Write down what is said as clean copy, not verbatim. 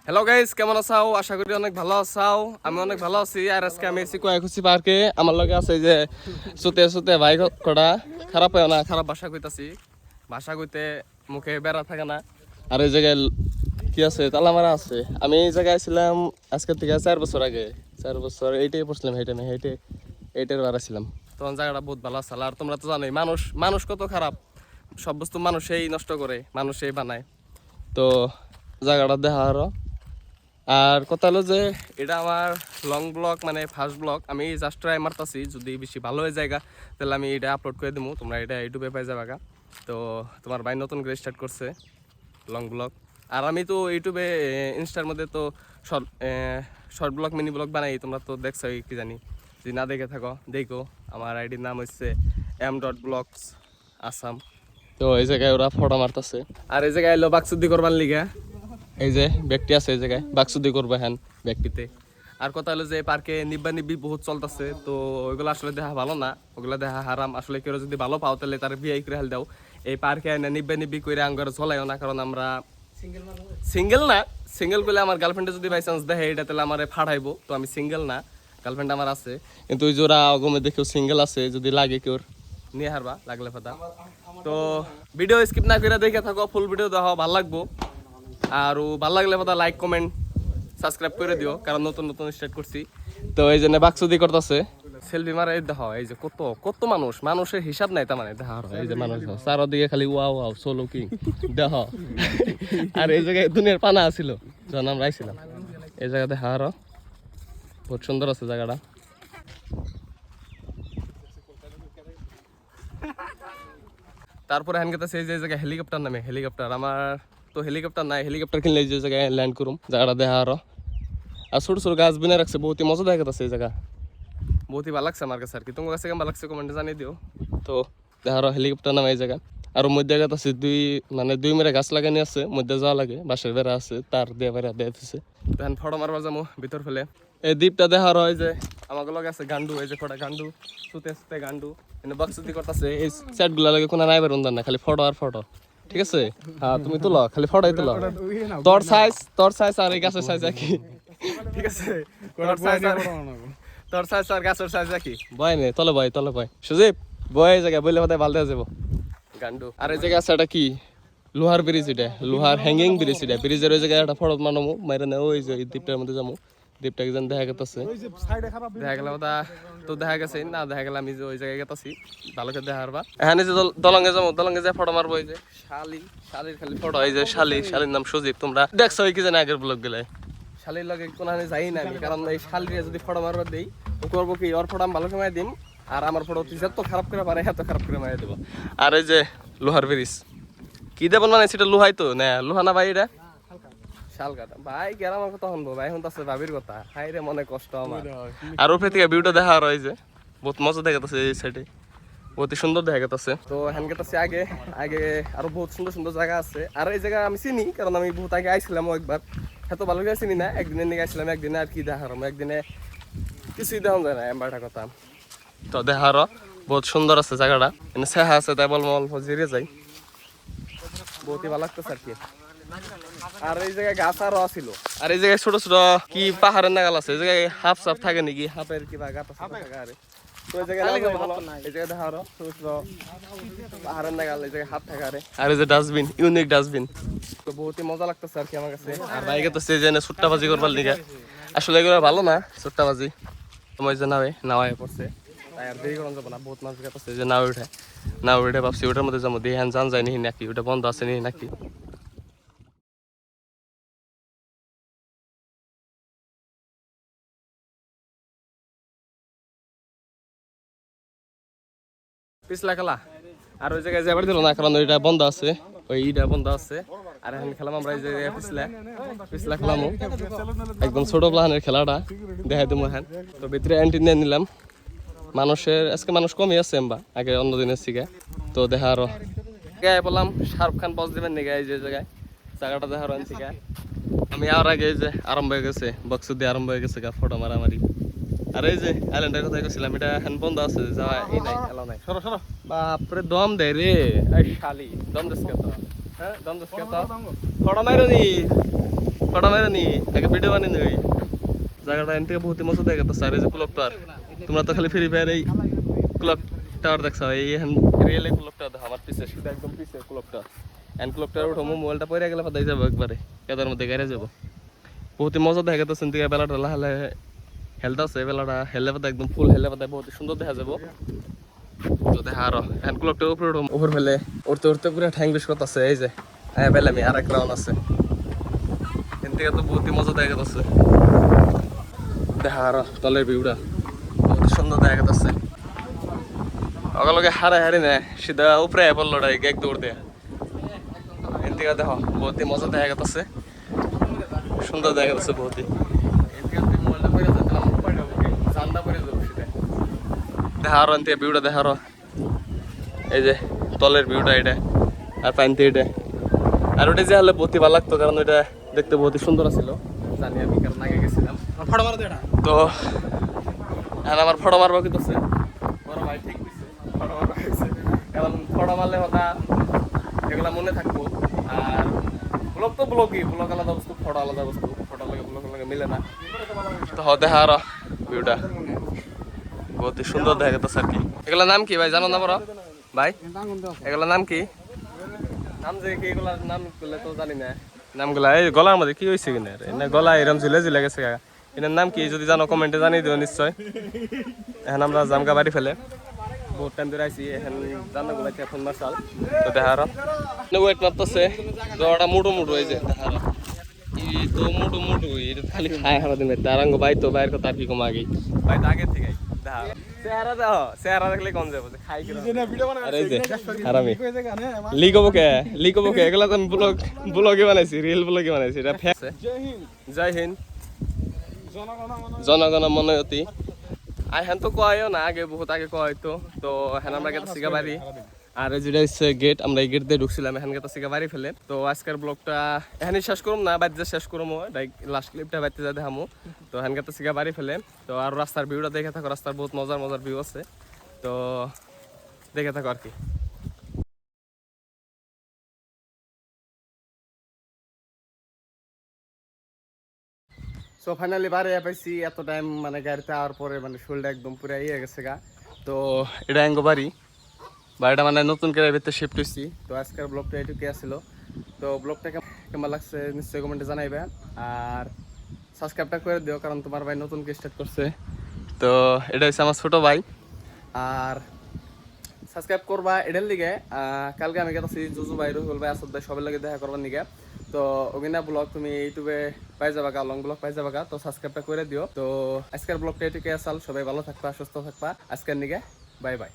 Hello guys, কেমন আছাও? আশা করি অনেক ভালো আছাও। আমি অনেক ভালো আছি। আর আজকে আমি এসি কয়েকুছি পার্কে। আমার লগে আছে যে সুতে সুতে ভাই কটা খারাপ হয় না, খারাপ ভাষা কইতাছি। ভাষা কইতে মুখে বেড়া থাকে না। আর এই জায়গায় কি আছে, তালামারা আছে। আমি এই জায়গায় ছিলাম আজকের থেকে 4 বছর আগে। 4 বছর এইটাই পড়ছিলাম, এইটার বার ছিলাম। তখন জায়গাটা বহুত ভালো আছে। আর তোমরা তো জানোই মানুষ মানুষ কত খারাপ। সব বস্তু মানুষেই নষ্ট করে, মানুষেই বানায়। তো জায়গাটা দেখা আরো। আর কথা হলো যে এটা আমার লং ব্লগ, মানে ফার্স্ট ব্লগ। আমি জাস্ট ট্রাই মারতাছি, যদি বেশি ভালো হয়ে যায় তাহলে আমি এটা আপলোড করে দেবো, তোমরা এটা ইউটিউবে পাই যাবা। তো তোমার ভাই নতুন করে স্টার্ট করছে লং ব্লগ। আর আমি তো ইউটিউবে ইনস্টার মধ্যে তো শর্ট ব্লগ মিনি ব্লগ বানাই, তোমরা তো দেখছো কি জানি। যদি না দেখে থাকো দেখো, আমার আইডির নাম হচ্ছে m.blogs আসাম। তো এই জায়গায় ওরা ফটো মারতেছে। আর এই জায়গায় এলো বাকসুদ্ধি করবার লিগা। এই যে ব্যক্তি আছে এই জায়গায় বাকসুদ্ধি করবে হ্যান ব্যক্তিতে। আর কথা হলো যে পার্কে নিব্বা নিব্বি বহুত চলতেছে, তো ওইগুলো আসলে দেখা ভালো না, ওগুলো দেখা হারাম। আসলে কেউ যদি ভালো পাও তাহলে তার বিয়ে করে হেল দাও। এই পার্কে নিব্বা নিব্বি করে আঙ্গার চলাইও না, কারণ আমরা সিঙ্গেল না। সিঙ্গেল করলে আমার গার্লফ্রেন্ডে যদি বাই চান্স দেখে এটা তাহলে আমার ফাটাইবো। তো আমি সিঙ্গেল না, গার্লফ্রেন্ড আমার আছে। কিন্তু ওই জোড়া অগমে দেখেও সিঙ্গেল আছে, যদি লাগে কেউ নিয়ে হারবা লাগলে ফাটা। তো ভিডিও স্কিপ না করে দেখে থাকো, ফুল ভিডিও দেখো, ভালো লাগবো। আর ভালো লাগলে কথা লাইক কমেন্ট সাবস্ক্রাইব করে দিও, কারণ নতুন নতুন স্টার্ট করছি। তো এই জন্য বাক্সুদি করতেছে সেলফি মারা। এই দেখো এই যে কত কত মানুষ, মানুষের হিসাব নাই। তার মানে দেখা এই যে মানুষ চারদিকে খালি ওয়াও ওয়াও সোলো কিং দেখ। আর এই জায়গায় দুনিয়ার পানা আছিল যখন আমরা আইছিলাম। এই জায়গা দেখা আরো বহুত সুন্দর আছে জায়গাটা। তারপরে হ্যান গেছে এই যে জায়গায় হেলিকপ্টার নামে, হেলিকপ্টার আমার তো হেলিকপ্টার নাই। হেলিকপ্টার কিনলে যে জায়গায় ল্যান্ড করুম, জায়গাটা দেখা আরো। আর ছোট ছোট গাছ বিনে রাখছে, বহুতই মজা দেখা যাচ্ছে এই জায়গা, বহুতই ভালো লাগছে আমার কাছে। আর কি তোমার কাছে কেমন লাগছে কমেন্টে জানিয়ে দিও। তো দেখা আরো হেলিকপ্টার নামে এই জায়গা। আর মধ্যে জায়গাতে আছে দুই মেরে গাছ লাগানি আছে, মধ্যে যাওয়া লাগে, বাঁশের বেড়া আছে, তার দিয়ে বেড়া দিয়ে দিচ্ছে। তখন ফটো মারবার যাবো ভিতর ফেলে। এই দ্বীপটা দেখার হয় যে আমার লগে আছে গান্ডু, এই যে ফটো গান্ডু সুতে সুতে গান্ডু এনে বক্সুতি করতেছে। এই সেট গুলা লাগে কোনো নাই বেরোন না, খালি ফটো আর ফটো। ঠিক আছে, হ্যাঁ তুমি তুলো, খালি ফটোই তুলো। তোর সাইজ আর এই গাছের সাইজ একই। ঠিক আছে, তোর সাইজ আর গাছের সাইজ একই। বয় নে তলে বয়, তলে বয় সুজীব বয়। এই জায়গায় বললে বোধহয় ভালো যাবো গান্ডু। আর এই জায়গায় আছে এটা কি লোহার ব্রিজ, এটা লোহার হ্যাঙ্গিং ব্রিজ। এটা ব্রিজের ওই জায়গায় একটা ফটো মানামো মাইরে না, ওই যে দ্বীপটার মধ্যে যাবো। দ্বীপটা একজন দেখা গেছে, দেখা গেল তো দেখা গেছে না, দেখা গেল আমি যে ওই জায়গায় গেছি ভালো করে দেখা পারবা। এখানে যে দলঙ্গে যাবো, দলঙ্গে যে ফটো মারবো। এই যে শালির খালি ফটো। এই যে শালির নাম সুজীব, তোমরা দেখছো কি জানি আগের ব্লগ গেলে। শালির লগে কোনখানে যাই না আমি, কারণ এই শালির যদি ফটো মারবার দিই ও করবো কি, ওর ফটো আমি ভালো সময় দিম, আর আমার ফটো যত খারাপ করে পারে এত খারাপ করে মারিয়ে দেবো। আর এই যে লোহার ব্রিজ কি দেবো মানে সেটা লোহাই তো না, লোহা না ভাই এটা শাল কাটা ভাই। গেলাম আমার কথা শুনবো ভাই, শুনতেছে ভাবির কথা। হাই রে মনে কষ্ট আমার। আর উপরে থেকে ভিউটা দেখা আর যে বহুত মজা দেখা যাচ্ছে, এই সাইডে বহুত সুন্দর দেখা যাচ্ছে। তো হ্যান গেছে আগে আগে আরো বহুত সুন্দর সুন্দর জায়গা আছে। আর এই জায়গা আমি চিনি, কারণ আমি বহুত আগে আইছিলাম একবার। এত ভালো করে চিনি না, একদিনের নিয়ে আসছিলাম। একদিনে আর কি দেখার, একদিনে কিছুই দেখা যায় না এমবারটা কথা। তো দেখারও বহুত সুন্দর আছে জায়গাটা, এনে সেহা আছে, তাই বল মল জিরে যাই, বহুতই ভালো লাগতেছে আর কি। আর এই জায়গায় গাছ আরো ছিল। আর এই জায়গায় ছোট ছোট কি পাহাড়ের নাগাল আছে, এই জায়গায় হাফ সাপ থাকে নাকি, হাফের কিবা গাছ থাকে। তো এই জায়গায় দেখা আরো ছোট ছোট পাহাড়ের নাগাল, এই জায়গায় হাত থাকে। আর এই যে ডাস্টবিন, ইউনিক ডাস্টবিন। তো বহুতই মজা লাগতেছে আর কি আমার কাছে। আর বাইকে তো সে জেনে সুট্টাবাজি করবার লিগে, আসলে এগুলো ভালো না সুট্টাবাজি। তোমার যে নাওয়ায় পড়ছে, তাই আর দেরি করানো যাবো না। বহুত মাছ গেছে যে নাও উঠে ভাবছি ওটার মধ্যে যাবো, দিয়ে হ্যান জান যায় নি নাকি, ওটা বন্ধ আছে নি নাকি। পিছলা খেলা আর ওই জায়গায় যাবার দিল না, কারণ ওইটা বন্ধ আছে, ওই ইটা বন্ধ আছে। আর এখন খেলাম আমরা এই যে পিছলা খেলামো, একদম ছোট প্লানের খেলাটা দেখাই দেবো হ্যাঁ। তো ভিতরে এন্ট্রি নিয়ে নিলাম। মানুষের আজকে মানুষ কমই আছে এমবা আগে অন্য দিনের থেকে। তো দেখা আরো বললাম শাহরুখ খান বস দেবেন নাকি এই যে জায়গাটা দেখার থেকে। আমি আর আগে এই যে আরম্ভ হয়ে গেছে, বক্স দিয়ে আরম্ভ হয়ে গেছে ফটো মারামারি। আর এই যে আইল্যান্ডের কথা কইছিলাম, এটা এখন বন্ধ আছে, যাওয়া এই নাই, এলাও নাই। সরো সরো, বাপরে দম দেয় রে এই শালি। দম দেশ কত, হ্যাঁ দম দেশ কত, ফটো মাইরো নি ফটো মেরে নি আগে ভিডিও বানিয়ে নিবি জায়গাটা এন থেকে বহুত মজা দেখা তো স্যার এই যে ক্লক টাওয়ার তোমরা তো খালি ফ্রি ফায়ার এই ক্লক টাওয়ার দেখছো এই রিয়েল ক্লক টাওয়ার দেখো আমার পিছে সেটা একদম পিছে clock tower and clock tower উঠো মোবাইলটা পরে গেলে ফাদাই যাবো একবারে কেদার মধ্যে গাড়ি যাবো বহুত মজা দেখা তো চিন্তা বেলাটা লাহালে হেলতে আছে বেলাটা হেললে পাতা একদম ফুল হেললে পাতা বহুত সুন্দর দেখা যাবো তো দেখা আরো হ্যান্ড ক্লকটার উপরে উপর ফেলে উঠতে উঠতে পুরো ঠ্যাং বিশ করতে আছে এই যে হ্যাঁ পেলাম আরেক রাউন্ড আছে এন থেকে তো বহুত মজা দেখা যাচ্ছে দেখা আরো তলের ভিউটা বহুত সুন্দর দেখা যাচ্ছে ওগুলোকে হারে হারি না সিধা উপরে পড়লো এক দৌড় দেয়া এন থেকে দেখো বহুত মজা দেখা যাচ্ছে সুন্দর দেখা যাচ্ছে বহুত দেখা আরো এন থেকে ভিউটা দেখা আরো এই যে তলের ভিউটা এটা আর পানিতে এটা আর ওটা যে হলে বহুত ভালো লাগতো কারণ ওইটা দেখতে বহুত সুন্দর ছিল জানি আমি কারণ আগে গেছিলাম তো এখন আমার ফটো মারবো কিন্তু বড় ভাই ঠিক দিচ্ছে ফটো মারবো এখন ফটো মারলে হতা এগুলা মনে থাকবো আর ব্লগ তো ব্লগই ব্লগ আলাদা বস্তু ফটো আলাদা বস্তু ফটো লাগে ব্লগ লাগে মিলে না তো দেখা আরো ভিউটা বহুত সুন্দর দেখা যাচ্ছে আর কি এগুলা নাম কি ভাই জানো না বড় ভাই এগুলা নাম কি নাম যে কি এগুলার নাম গুলো তো জানি না নামগুলা এই গলার মধ্যে কি হয়েছে কিনা এনে গলা এরম ঝুলে ঝুলে গেছে এনার নাম কি যদি জানো কমেন্টে জানিয়ে দিও নিশ্চয় এখন আমরা জামগা বাড়ি ফেলে বহুত টাইম ধরে আইছি এখন জানো গুলা এখন মাসাল তো দেখার ওয়েট মারতেছে জ্বরটা মুঠো মুঠো হয়েছে দেখার এই তো মুঠো মুঠো এটা খালি খায় হারা দিন তারাঙ্গ ভাই তো বাইরের কথা আর কি কম আগেই ভাই তো আগের থেকে দেখা চেহারা দাও চেহারা দেখলে কম যাবো খাই আরে যে হারামি লিখবো কে এগুলা তো ব্লগে বানাইছি রিয়েল ব্লগে বানাইছি এটা জয় হিন্দ জনগণ মনয়তি আর হ্যান তো কয়ও না আগে বহুত আগে কয় তো হ্যান আমরা গেতে শিখা বাড়ি আর যেটা হচ্ছে গেট আমরা এই গেট দিয়ে ঢুকছিলাম এখান গেতে শিখা বাড়ি ফেলে তো আজকের ব্লগটা এখানে শেষ করুম না বাড়িতে শেষ করবো লাস্ট ক্লিপটা বাড়িতে যা দেখামো তো এখান গেতে শিখা বাড়ি ফেলে তো আর রাস্তার ভিউটা দেখে থাকো রাস্তার বহুত মজার মজার ভিউ আছে তো দেখে থাকো আর কি সো ফাইনালি বাড়ি পাইছি এত টাইম মানে গাড়িতে আওয়ার পরে মানে শরীরটা একদম পুরো ইয়ে গেছে গা তো এটা এঙ্গো বাড়িটা মানে নতুন করে ভিতরে শিফট হয়েছি তো আজকের ব্লগটা এটুকুই আসছিল তো ব্লগটা কেমন লাগছে নিশ্চয়ই কমেন্টে জানাইবে আর সাবস্ক্রাইবটা করে দিও কারণ তোমার ভাই নতুন স্টার্ট করছে তো এটা হচ্ছে আমার ছোট ভাই আর সাবস্ক্রাইব করবা এটার লিগে কালকে আমি গেছি জুজু ভাই রুহুল ভাই আসাদ ভাই সবার লাগে দেখা করবার নিগে তো ওখানে ব্লগ তুমি ইউটিউবে পাই যাবা লং ব্লগ পাই যাবা তো সাবস্ক্রাইবটা করে দিও তো আজকের ব্লগটা এটুকুই আসাল সবাই ভালো থাকবা সুস্থ থাকবা আজকের নিগে বাই বাই